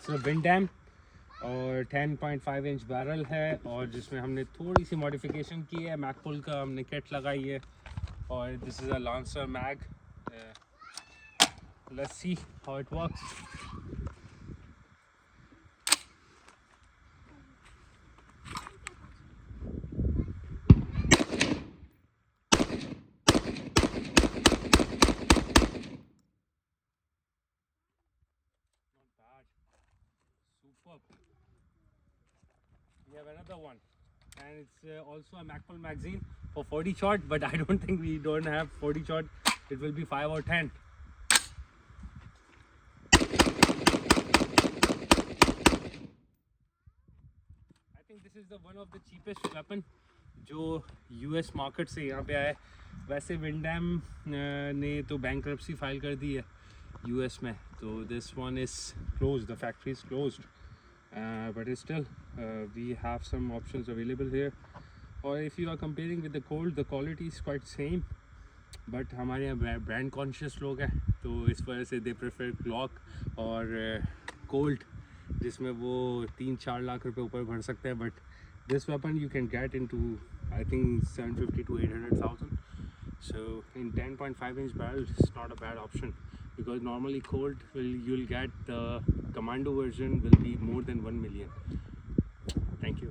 It's a विंडहैम और 10.5 inch barrel है, और जिसमें हमने थोड़ी सी मॉडिफिकेशन की है, मैकपुल का हमने किट लगाई है, और this is a launcher mag. Let's see how it works. Superb. We have another one, and it's also a Macpul magazine for 40 shot, but I don't think we don't have 40 shot. It will be 5 or 10. I think this is the one of the cheapest weapon जो US market से यहाँ पे आया है. वैसे विंडहैम ने तो bankruptcy file कर दी है US में, तो this one is closed, the factory is closed. But still we have some options available here, or if you are comparing with the Colt, the quality is quite same, but हमारे यहाँ brand conscious लोग हैं, तो इस वजह से they prefer Glock और Colt, जिसमें वो 3-4 लाख रुपए ऊपर भर सकते हैं. But this weapon you can get into I think 750 to 800,000. So in 10.5 inch barrel, it's not a bad option, because normally Colt you'll get the commando version will be more than 1 million. Thank you.